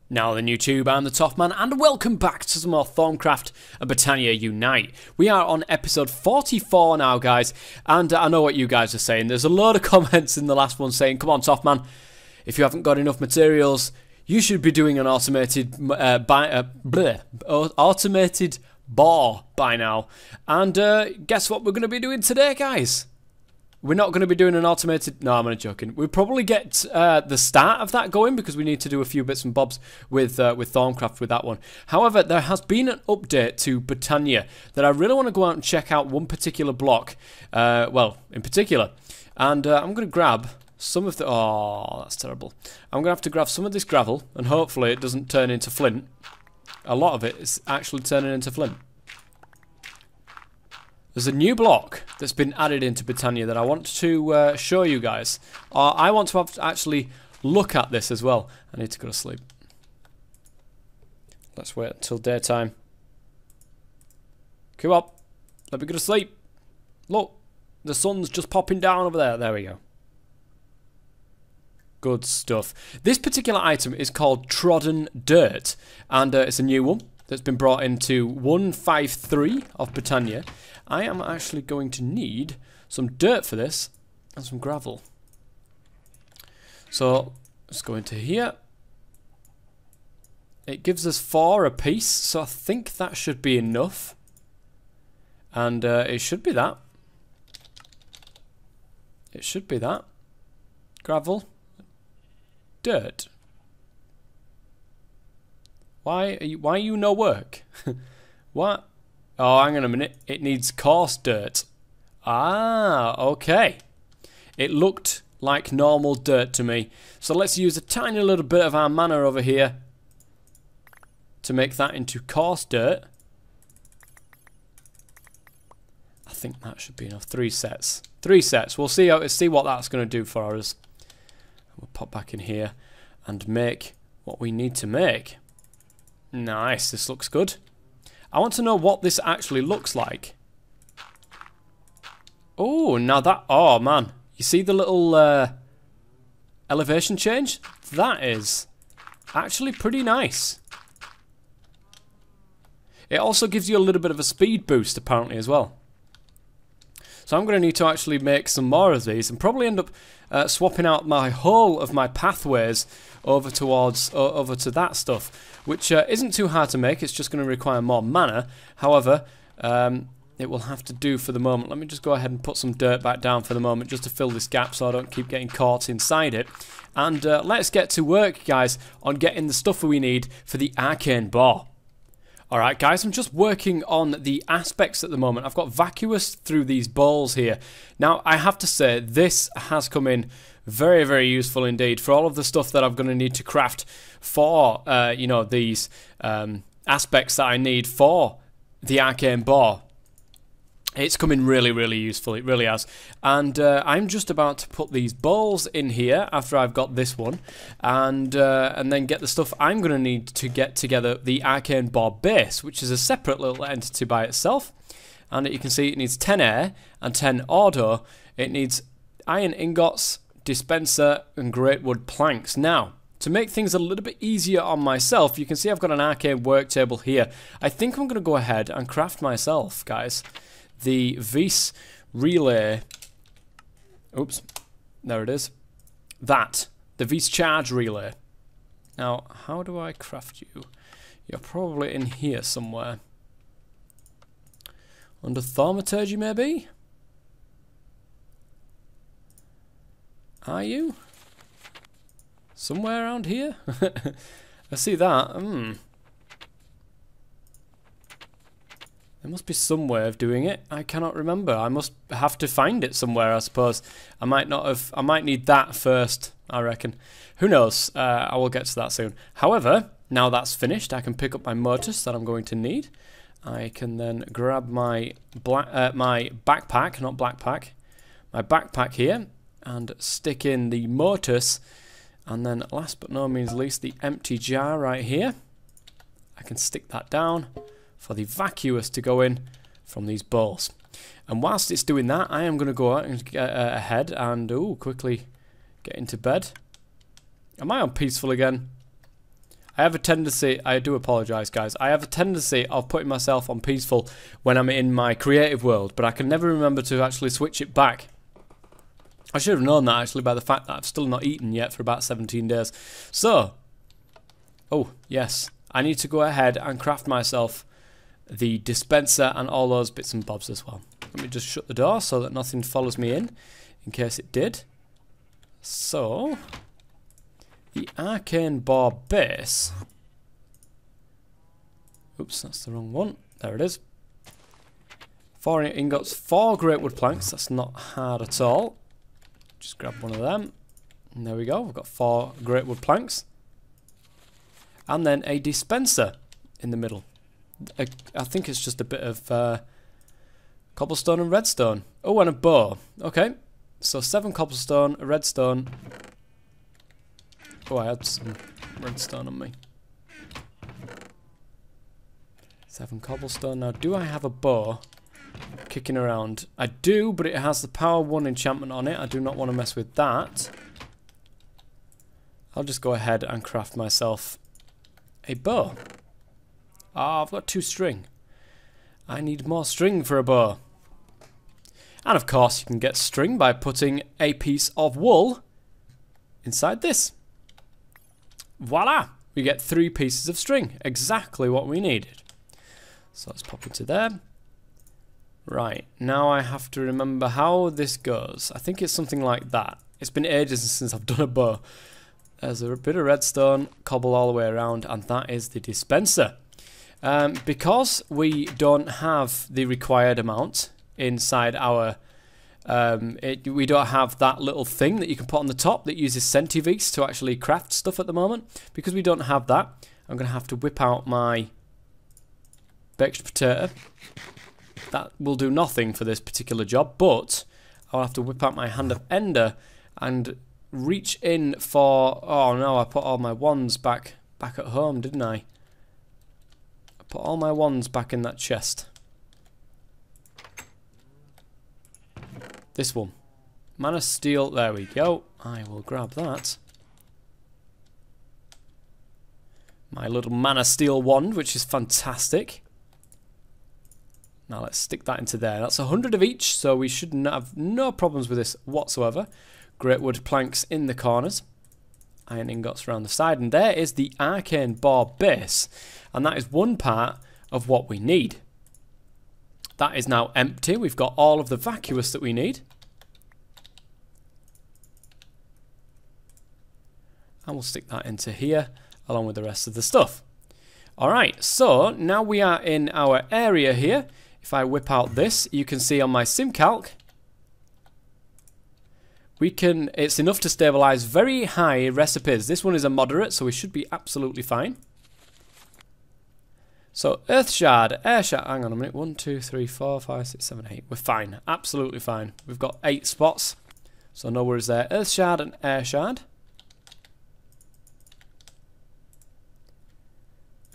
Now then YouTube, I'm the Top Man and welcome back to some more Thaumcraft and Botania Unite. We are on episode 44 now guys, and I know what you guys are saying. There's a load of comments in the last one saying, come on Top Man, if you haven't got enough materials, you should be doing an automated automated bar by now. And guess what we're going to be doing today guys? We're not going to be doing an automated... No, I'm only joking. We'll probably get the start of that going because we need to do a few bits and bobs with Thaumcraft with that one. However, there has been an update to Botania that I really want to go out and check out one particular block. Well, in particular. And I'm going to grab some of the... Oh, that's terrible. I'm going to have to grab some of this gravel and hopefully it doesn't turn into flint. A lot of it is actually turning into flint. There's a new block that's been added into Botania that I want to show you guys. I want to actually look at this as well. I need to go to sleep. Let's wait until daytime. Come up. Let me go to sleep. Look, the sun's just popping down over there. There we go. Good stuff. This particular item is called Trottin Dirt, and it's a new one that's been brought into 153 of Botania. I am actually going to need some dirt for this and some gravel. So let's go into here. It gives us 4 a piece, so I think that should be enough. And it should be that. It should be that. Gravel. Dirt. Why are you no work? What? Oh, hang on a minute. It needs coarse dirt. Ah, okay. It looked like normal dirt to me. So let's use a tiny little bit of our mana over here to make that into coarse dirt. I think that should be enough. 3 sets. 3 sets. We'll see what that's going to do for us. We'll pop back in here and make what we need to make. Nice. This looks good. I want to know what this actually looks like. Oh, now that... Oh, man. You see the little elevation change? That is actually pretty nice. It also gives you a little bit of a speed boost, apparently, as well. So I'm going to need to actually make some more of these and probably end up swapping out my whole of my pathways over to that stuff, which isn't too hard to make. It's just going to require more mana. However, it will have to do for the moment. Let me just go ahead and put some dirt back down for the moment just to fill this gap so I don't keep getting caught inside it. And let's get to work, guys, on getting the stuff we need for the arcane bar. Alright guys, I'm just working on the aspects at the moment. I've got vacuous through these bowls here. Now, I have to say, this has come in very, very useful indeed for all of the stuff that I'm going to need to craft for, you know, these aspects that I need for the arcane bar. It's come in really, really useful. It really has. And I'm just about to put these bowls in here after I've got this one. And then get the stuff I'm going to need to get together the arcane bar base, which is a separate little entity by itself. And you can see it needs 10 air and 10 auto. It needs iron ingots, dispenser, and great wood planks. Now, to make things a little bit easier on myself, you can see I've got an arcane work table here. I think I'm going to go ahead and craft myself, guys, the Vis relay. Oops, there it is. The Vis charge relay. Now, how do I craft you? You're probably in here somewhere. Under thaumaturgy, maybe? Are you? Somewhere around here? I see that. There must be some way of doing it. I cannot remember. I must have to find it somewhere, I suppose. I might need that first, I reckon. Who knows? I will get to that soon. However, now that's finished, I can pick up my mortise that I'm going to need. I can then grab my backpack, not blackpack, my backpack here, and stick in the mortise. And then last but no means least, the empty jar right here. I can stick that down for the vacuous to go in from these bowls. And whilst it's doing that, I am going to go out and get ahead and quickly get into bed. Am I on peaceful again? I have a tendency, I do apologise guys, I have a tendency of putting myself on peaceful when I'm in my creative world, but I can never remember to actually switch it back. I should have known that actually by the fact that I've still not eaten yet for about 17 days. So, oh yes, I need to go ahead and craft myself the dispenser and all those bits and bobs as well. Let me just shut the door so that nothing follows me in case it did. So, the arcane bar base. Oops, that's the wrong one. There it is. 4 ingots, 4 great wood planks. That's not hard at all. Just grab one of them. And there we go. We've got 4 great wood planks. And then a dispenser in the middle. I think it's just a bit of cobblestone and redstone. Oh, and a bow. Okay. So 7 cobblestone, a redstone. Oh, I had some redstone on me. 7 cobblestone. Now, do I have a bow kicking around? I do, but it has the power 1 enchantment on it. I do not want to mess with that. I'll just go ahead and craft myself a bow. Ah, I've got 2 string. I need more string for a bow. And of course, you can get string by putting a piece of wool inside this. Voila! We get 3 pieces of string. Exactly what we needed. So let's pop into there. Right, now I have to remember how this goes. I think it's something like that. It's been ages since I've done a bow. There's a bit of redstone, cobble all the way around, and that is the dispenser. Because we don't have the required amount inside our... we don't have that little thing that you can put on the top that uses Centrifuge to actually craft stuff at the moment. Because we don't have that, I'm going to have to whip out my baked potato. That will do nothing for this particular job, but I'll have to whip out my hand of ender and reach in for... Oh no, I put all my wands back at home, didn't I? I put all my wands back in that chest. This one. Mana steel, there we go. I will grab that. My little mana steel wand, which is fantastic. Now let's stick that into there. That's 100 of each, so we should have no problems with this whatsoever. Great wood planks in the corners. Iron ingots around the side. And there is the arcane bar base. And that is one part of what we need. That is now empty. We've got all of the vacuous that we need. And we'll stick that into here along with the rest of the stuff. Alright, so now we are in our area here. If I whip out this, you can see on my SimCalc, it's enough to stabilize very high recipes. This one is a moderate, so we should be absolutely fine. So, earth shard, air shard, hang on a minute, 1, 2, 3, 4, 5, 6, 7, 8. We're fine, absolutely fine. We've got 8 spots, so no worries there. Earth shard and air shard.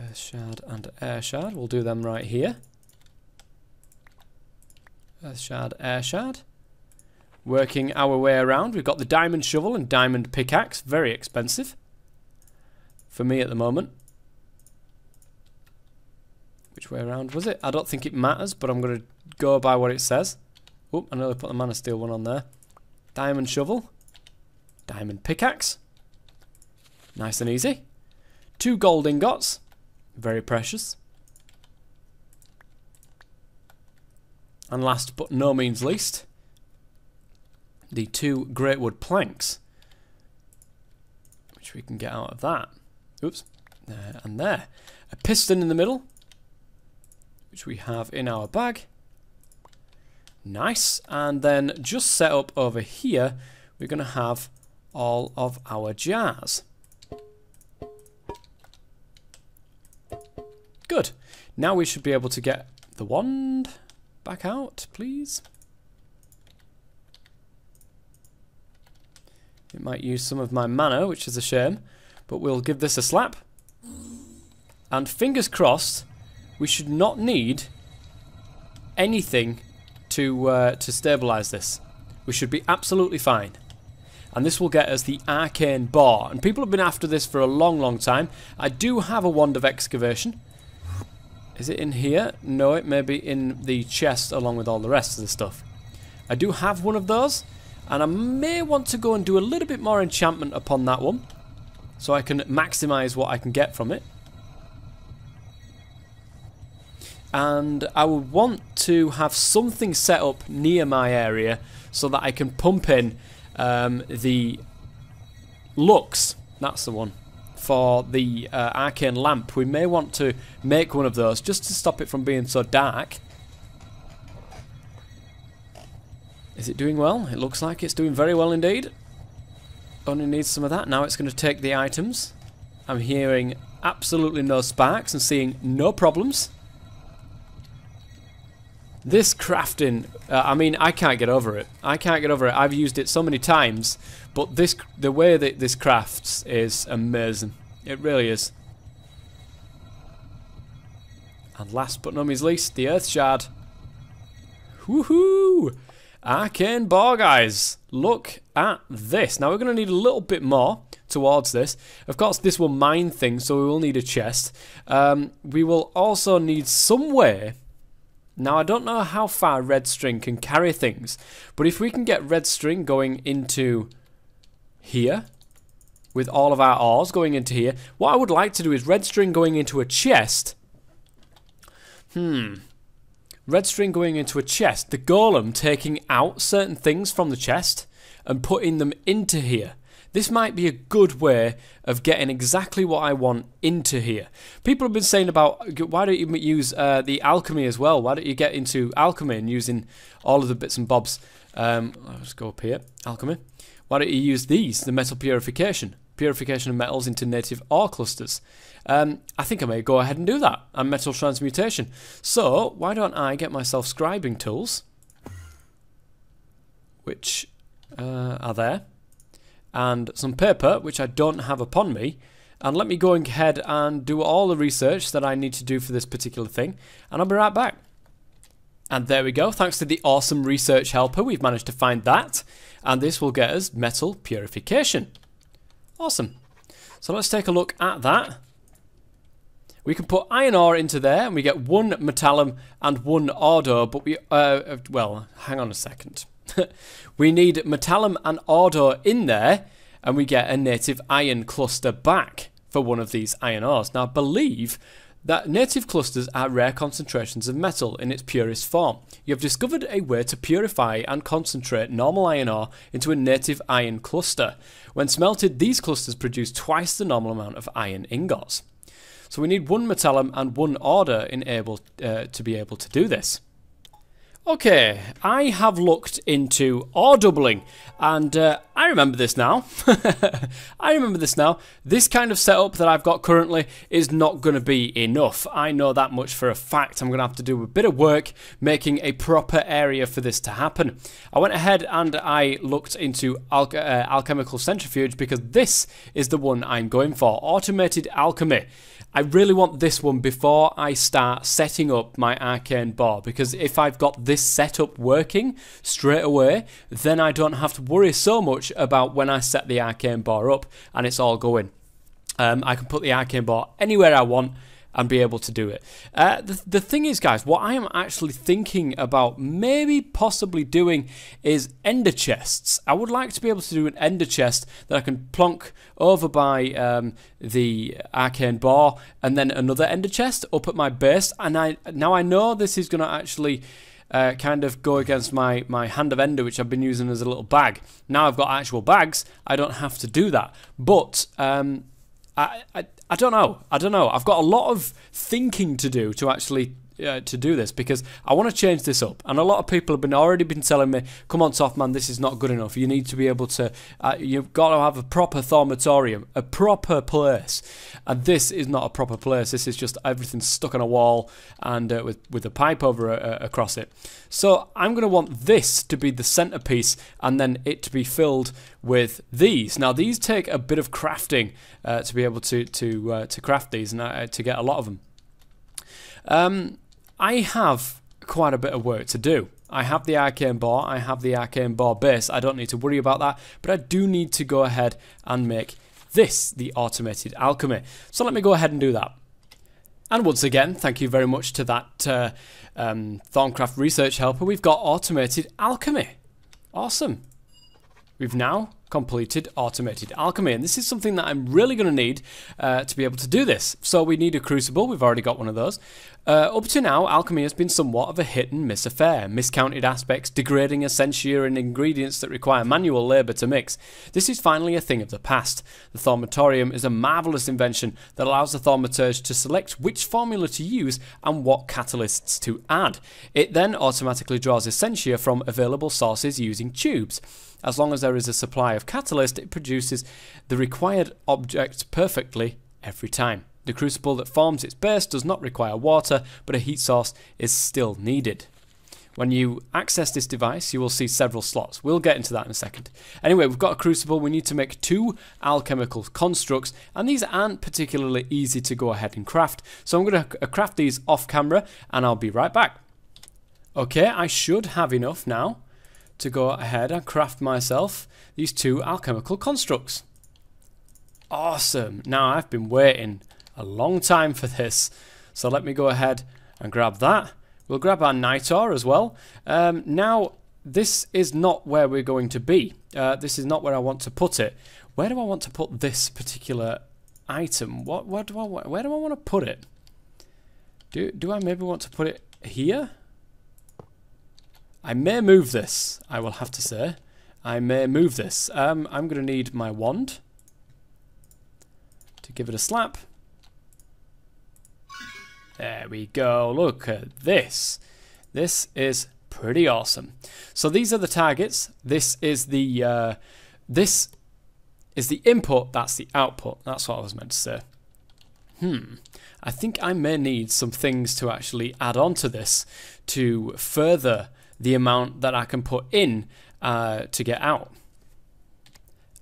Earth shard and air shard, we'll do them right here. Earth shard, air shard. Working our way around, we've got the diamond shovel and diamond pickaxe, very expensive for me at the moment. Which way around was it? I don't think it matters, but I'm going to go by what it says. Oh, I nearly put the mana steel one on there. Diamond shovel, diamond pickaxe, nice and easy. 2 gold ingots, very precious. And last but no means least, the 2 great wood planks, which we can get out of that. Oops, there and there. A piston in the middle, which we have in our bag. Nice. And then just set up over here, we're going to have all of our jars. Good. Now we should be able to get the wand back out, please. It might use some of my mana, which is a shame, but we'll give this a slap. And fingers crossed, we should not need anything to stabilize this. We should be absolutely fine. and this will get us the Arcane Bar. And people have been after this for a long, long time. I do have a Wand of Excavation. Is it in here? No, it may be in the chest along with all the rest of the stuff. I do have one of those, and I may want to go and do a little bit more enchantment upon that one, so I can maximize what I can get from it. And I would want to have something set up near my area so that I can pump in the Lux, that's the one, for the Archaean Lamp. We may want to make one of those just to stop it from being so dark. Is it doing well? It looks like it's doing very well indeed. Only needs some of that. Now it's going to take the items. I'm hearing absolutely no sparks and seeing no problems. This crafting, I mean, I can't get over it. I can't get over it. I've used it so many times, but the way that this crafts is amazing. It really is. And last but not least, the Earth Shard. Woohoo! Arcane Bar, guys. Look at this. Now we're going to need a little bit more towards this. Of course, this will mine things, so we will need a chest. We will also need some way. Now, I don't know how far red string can carry things, but if we can get red string going into here, with all of our ores going into here, what I would like to do is red string going into a chest. Red string going into a chest, the golem taking out certain things from the chest and putting them into here. This might be a good way of getting exactly what I want into here. People have been saying about, why don't you use the alchemy as well? Why don't you get into alchemy and using all of the bits and bobs? Let's go up here, alchemy. Why don't you use these, the metal purification? Purification of metals into native ore clusters. I think I may go ahead and do that. And metal transmutation. So, why don't I get myself scribing tools, which are there, and some paper, which I don't have upon me, and let me go ahead and do all the research that I need to do for this particular thing, and I'll be right back. And there we go. Thanks to the awesome research helper, we've managed to find that, and this will get us metal purification. Awesome. So let's take a look at that. We can put iron ore into there, and we get one metallum and one ordo, but we, well, hang on a second. We need metallum and ordo in there, and we get a native iron cluster back for one of these iron ores. Now, I believe that native clusters are rare concentrations of metal in its purest form. You have discovered a way to purify and concentrate normal iron ore into a native iron cluster. When smelted, these clusters produce twice the normal amount of iron ingots. So we need one metallum and one order to be able to do this. Okay, I have looked into ore doubling, and I remember this now. I remember this now. This kind of setup that I've got currently is not going to be enough. I know that much for a fact. I'm going to have to do a bit of work making a proper area for this to happen. I went ahead and I looked into Alchemical Centrifuge because this is the one I'm going for. Automated Alchemy. I really want this one before I start setting up my arcane bar, because if I've got this setup working straight away, then I don't have to worry so much about when I set the arcane bar up and it's all going. I can put the arcane bar anywhere I want and be able to do it. The thing is, guys, what I am actually thinking about maybe possibly doing is ender chests. I would like to be able to do an ender chest that I can plonk over by the arcane bar, and then another ender chest up at my base. And now I know this is going to actually kind of go against my hand of ender, which I've been using as a little bag. Now I've got actual bags, I don't have to do that. But I don't know. I've got a lot of thinking to do to actually to do this, because I want to change this up, and a lot of people have already been telling me, come on Toff man, this is not good enough, you need to be able to you've got to have a proper thaumatorium, a proper place, and this is not a proper place. This is just everything stuck on a wall and with a pipe over across it. So I'm going to want this to be the centerpiece, and then it to be filled with these. Now these take a bit of crafting to be able to craft these, and to get a lot of them. I have quite a bit of work to do. I have the arcane bar, I have the arcane bar base, I don't need to worry about that, but I do need to go ahead and make this the automated alchemy. So let me go ahead and do that. And once again, thank you very much to that Thaumcraft research helper. We've got automated alchemy. Awesome. We've now completed automated alchemy, and this is something that I'm really going to need to be able to do this. So we need a crucible. We've already got one of those. Up to now, alchemy has been somewhat of a hit and miss affair. Miscounted aspects, degrading essentia, and ingredients that require manual labour to mix. This is finally a thing of the past. The Thaumatorium is a marvellous invention that allows the thaumaturge to select which formula to use and what catalysts to add. It then automatically draws essentia from available sources using tubes. As long as there is a supply of catalyst, it produces the required object perfectly every time. The crucible that forms its base does not require water, but a heat source is still needed. When you access this device, you will see several slots. We'll get into that in a second. Anyway, we've got a crucible. We need to make 2 alchemical constructs, and these aren't particularly easy to go ahead and craft. So I'm going to craft these off camera, and I'll be right back. Okay, I should have enough now to go ahead and craft myself these 2 alchemical constructs. Awesome. Now I've been waiting a long time for this, so let me go ahead and grab that. We'll grab our night ore as well. Now this is not where we're going to be. This is not where I want to put it. Where do I want to put this particular item? Where do I want to put it? Do I maybe want to put it here? I may move this, I will have to say. I may move this. I'm going to need my wand to give it a slap. There we go. Look at this. This is pretty awesome. So these are the targets. This is the input. That's the output. That's what I was meant to say. I think I may need some things to actually add on to this to further the amount that I can put in to get out.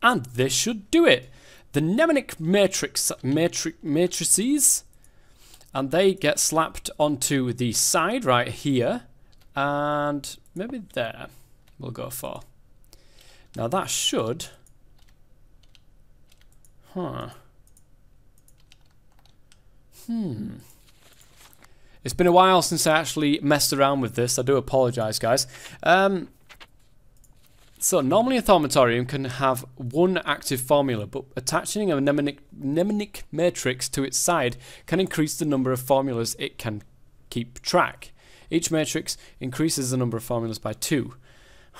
And this should do it. The mnemonic matrices, and they get slapped onto the side right here, and maybe there we'll go for. Now that should... It's been a while since I actually messed around with this. I do apologise, guys. So normally a thaumatorium can have 1 active formula, but attaching a mnemonic matrix to its side can increase the number of formulas it can keep track. Each matrix increases the number of formulas by 2.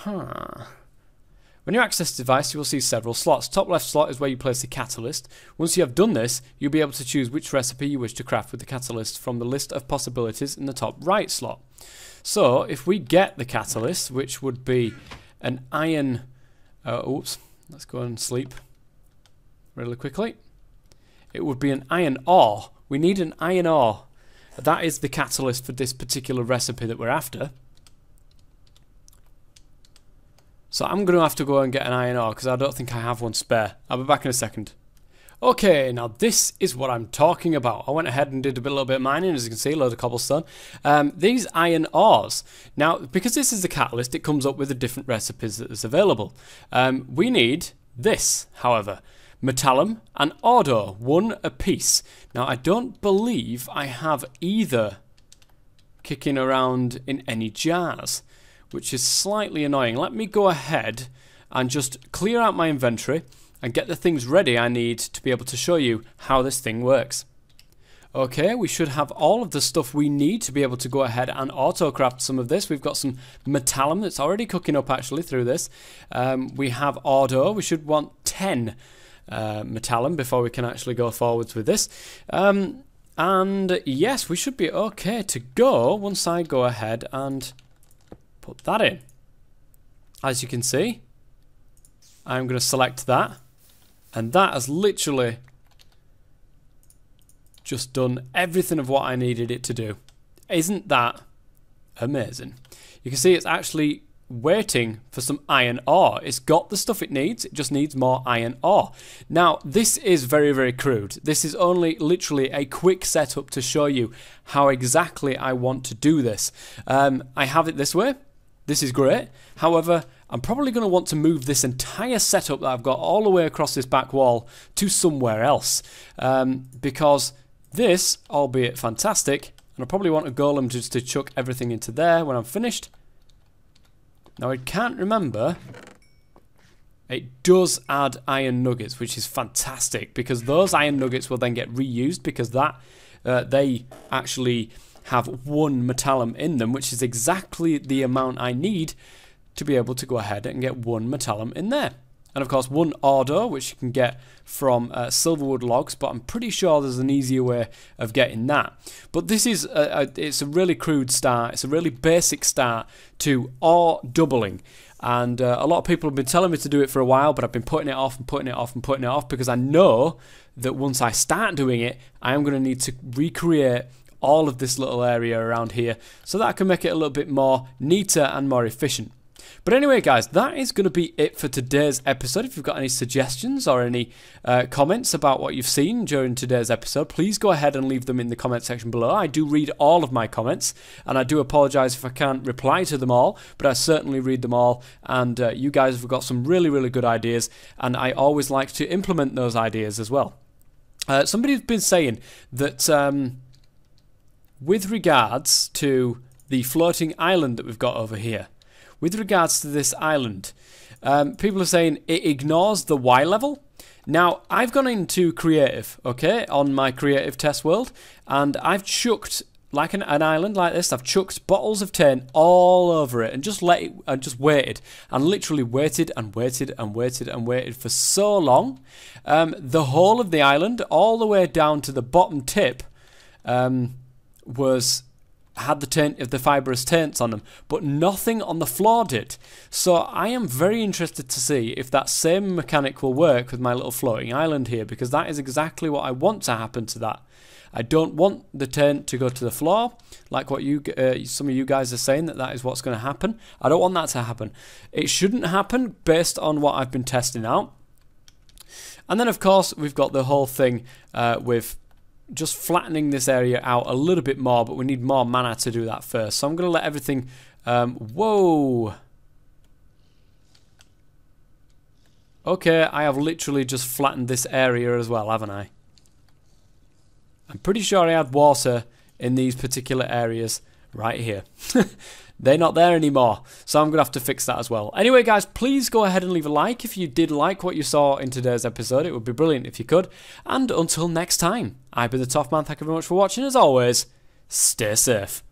When you access the device, you will see several slots. Top left slot is where you place the catalyst. Once you have done this, you'll be able to choose which recipe you wish to craft with the catalyst from the list of possibilities in the top right slot. So, if we get the catalyst, which would be an iron... oops, let's go and sleep really quickly. It would be an iron ore. We need an iron ore. That is the catalyst for this particular recipe that we're after. So I'm going to have to go and get an iron ore because I don't think I have one spare. I'll be back in a second. Okay, now this is what I'm talking about. I went ahead and did a little bit of mining, as you can see, a load of cobblestone. These iron ores. Now, because this is the catalyst, it comes up with the different recipes that is available. We need this, however. Metallum and Ordo, 1 apiece. Now, I don't believe I have either kicking around in any jars, which is slightly annoying. Let me go ahead and just clear out my inventory and get the things ready I need to be able to show you how this thing works. Okay, we should have all of the stuff we need to be able to go ahead and auto-craft some of this. We've got some metallum that's already cooking up actually through this. We have Ordo. We should want 10 metallum before we can actually go forwards with this. And yes, we should be okay to go once I go ahead and put that in. As you can see, I'm going to select that, and that has literally just done everything of what I needed it to do. Isn't that amazing? You can see it's actually waiting for some iron ore. It's got the stuff it needs, it just needs more iron ore. Now, this is very, very crude. This is only literally a quick setup to show you how exactly I want to do this. I have it this way. This is great. However, I'm probably going to want to move this entire setup that I've got all the way across this back wall to somewhere else. Because this, albeit fantastic, and I probably want a golem just to chuck everything into there when I'm finished. Now I can't remember. It does add iron nuggets, which is fantastic, because those iron nuggets will then get reused, because that they actually have 1 metallum in them, which is exactly the amount I need to be able to go ahead and get 1 metallum in there. And of course 1 ordo, which you can get from silverwood logs, but I'm pretty sure there's an easier way of getting that. But this is it's a really crude start. It's a really basic start to ore doubling. And a lot of people have been telling me to do it for a while, but I've been putting it off and putting it off and putting it off, because I know that once I start doing it, I am going to need to recreate all of this little area around here so that I can make it a little bit more neater and more efficient. But anyway, guys, that is going to be it for today's episode. If you've got any suggestions or any comments about what you've seen during today's episode, please go ahead and leave them in the comment section below. I do read all of my comments, and I do apologise if I can't reply to them all, but I certainly read them all, and you guys have got some really, really good ideas, and I always like to implement those ideas as well. Somebody's been saying that with regards to the floating island that we've got over here, with regards to this island, people are saying it ignores the Y level. Now, I've gone into creative, okay, on my creative test world, and I've chucked, like an island like this, I've chucked bottles of tin all over it and just let it, and just waited, and literally waited and waited and waited and waited for so long. The whole of the island, all the way down to the bottom tip, had the fibrous taints on them, but nothing on the floor did. So I am very interested to see if that same mechanic will work with my little floating island here, because that is exactly what I want to happen to that. I don't want the taint to go to the floor, like what some of you guys are saying that is what's going to happen. I don't want that to happen. It shouldn't happen based on what I've been testing out. And then of course we've got the whole thing with just flattening this area out a little bit more, but we need more mana to do that first. So I'm going to let everything... whoa! Okay, I have literally just flattened this area as well, haven't I? I'm pretty sure I had water in these particular areas right here. They're not there anymore, so I'm going to have to fix that as well. Anyway, guys, please go ahead and leave a like if you did like what you saw in today's episode. It would be brilliant if you could. And until next time, I've been the Toff Man. Thank you very much for watching. As always, stay safe.